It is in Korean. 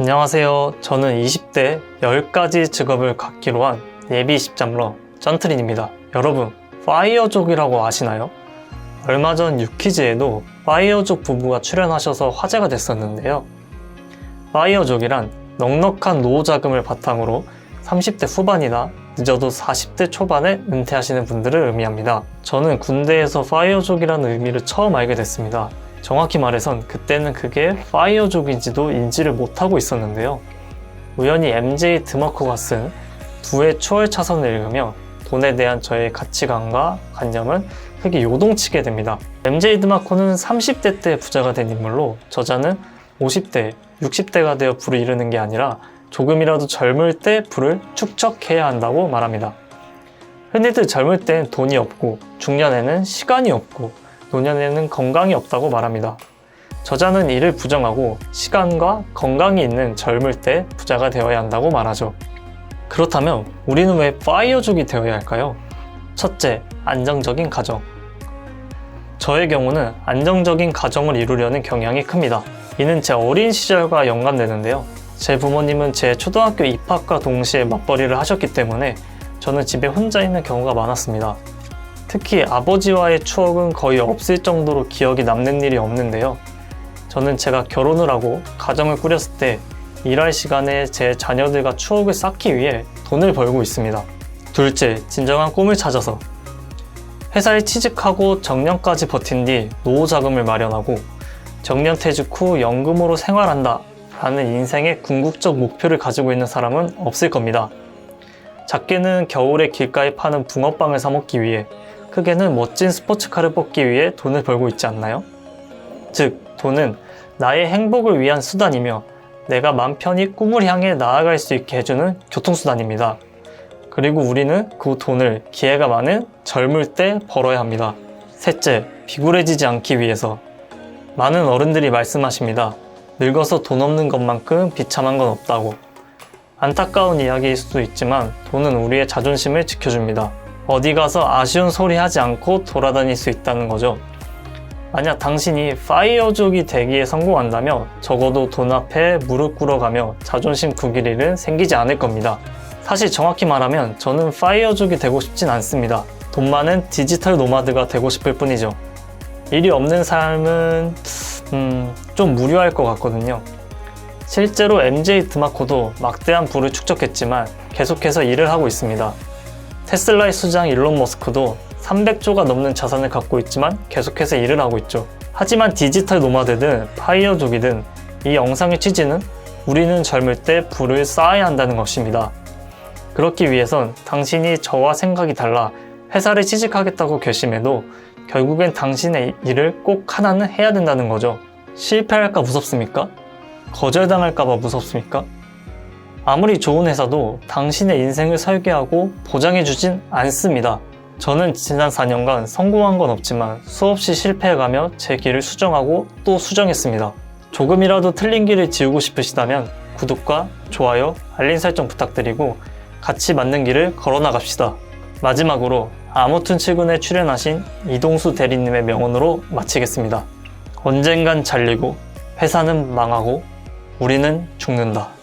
안녕하세요. 저는 20대 10가지 직업을 갖기로 한 예비 10잠러 쩐트린입니다. 여러분, 파이어족이라고 아시나요? 얼마 전 유퀴즈에도 파이어족 부부가 출연하셔서 화제가 됐었는데요. 파이어족이란 넉넉한 노후 자금을 바탕으로 30대 후반이나 늦어도 40대 초반에 은퇴하시는 분들을 의미합니다. 저는 군대에서 파이어족이라는 의미를 처음 알게 됐습니다. 정확히 말해선 그때는 그게 파이어족인지도 인지를 못하고 있었는데요. 우연히 MJ 드마코가 쓴 부의 추월차선을 읽으며 돈에 대한 저의 가치관과 관념은 크게 요동치게 됩니다. MJ 드마코는 30대 때 부자가 된 인물로 저자는 50대, 60대가 되어 부를 이루는 게 아니라 조금이라도 젊을 때 부를 축적해야 한다고 말합니다. 흔히들 젊을 땐 돈이 없고 중년에는 시간이 없고 노년에는 건강이 없다고 말합니다. 저자는 이를 부정하고 시간과 건강이 있는 젊을 때 부자가 되어야 한다고 말하죠. 그렇다면 우리는 왜 파이어족이 되어야 할까요? 첫째, 안정적인 가정. 저의 경우는 안정적인 가정을 이루려는 경향이 큽니다. 이는 제 어린 시절과 연관되는데요. 제 부모님은 제 초등학교 입학과 동시에 맞벌이를 하셨기 때문에 저는 집에 혼자 있는 경우가 많았습니다. 특히 아버지와의 추억은 거의 없을 정도로 기억이 남는 일이 없는데요. 저는 제가 결혼을 하고 가정을 꾸렸을 때 일할 시간에 제 자녀들과 추억을 쌓기 위해 돈을 벌고 있습니다. 둘째, 진정한 꿈을 찾아서. 회사에 취직하고 정년까지 버틴 뒤 노후 자금을 마련하고 정년퇴직 후 연금으로 생활한다 라는 인생의 궁극적 목표를 가지고 있는 사람은 없을 겁니다. 작게는 겨울에 길가에 파는 붕어빵을 사 먹기 위해, 크게는 멋진 스포츠카를 뽑기 위해 돈을 벌고 있지 않나요? 즉, 돈은 나의 행복을 위한 수단이며 내가 맘 편히 꿈을 향해 나아갈 수 있게 해주는 교통수단입니다. 그리고 우리는 그 돈을 기회가 많은 젊을 때 벌어야 합니다. 셋째, 비굴해지지 않기 위해서. 많은 어른들이 말씀하십니다. 늙어서 돈 없는 것만큼 비참한 건 없다고. 안타까운 이야기일 수도 있지만 돈은 우리의 자존심을 지켜줍니다. 어디 가서 아쉬운 소리 하지 않고 돌아다닐 수 있다는 거죠. 만약 당신이 파이어족이 되기에 성공한다면 적어도 돈 앞에 무릎 꿇어가며 자존심 구길 일은 생기지 않을 겁니다. 사실 정확히 말하면 저는 파이어족이 되고 싶진 않습니다. 돈 많은 디지털 노마드가 되고 싶을 뿐이죠. 일이 없는 삶은 좀 무료할 것 같거든요. 실제로 MJ 드마코도 막대한 부를 축적했지만 계속해서 일을 하고 있습니다. 테슬라의 수장 일론 머스크도 300조가 넘는 자산을 갖고 있지만 계속해서 일을 하고 있죠. 하지만 디지털 노마드든 파이어족이든 이 영상의 취지는 우리는 젊을 때 부를 쌓아야 한다는 것입니다. 그렇기 위해선 당신이 저와 생각이 달라 회사를 취직하겠다고 결심해도 결국엔 당신의 일을 꼭 하나는 해야 된다는 거죠. 실패할까 무섭습니까? 거절당할까봐 무섭습니까? 아무리 좋은 회사도 당신의 인생을 설계하고 보장해주진 않습니다. 저는 지난 4년간 성공한 건 없지만 수없이 실패해가며 제 길을 수정하고 또 수정했습니다. 조금이라도 틀린 길을 지우고 싶으시다면 구독과 좋아요, 알림 설정 부탁드리고 같이 맞는 길을 걸어나갑시다. 마지막으로 아무튼 출근에 출연하신 이동수 대리님의 명언으로 마치겠습니다. 언젠간 잘리고 회사는 망하고 우리는 죽는다.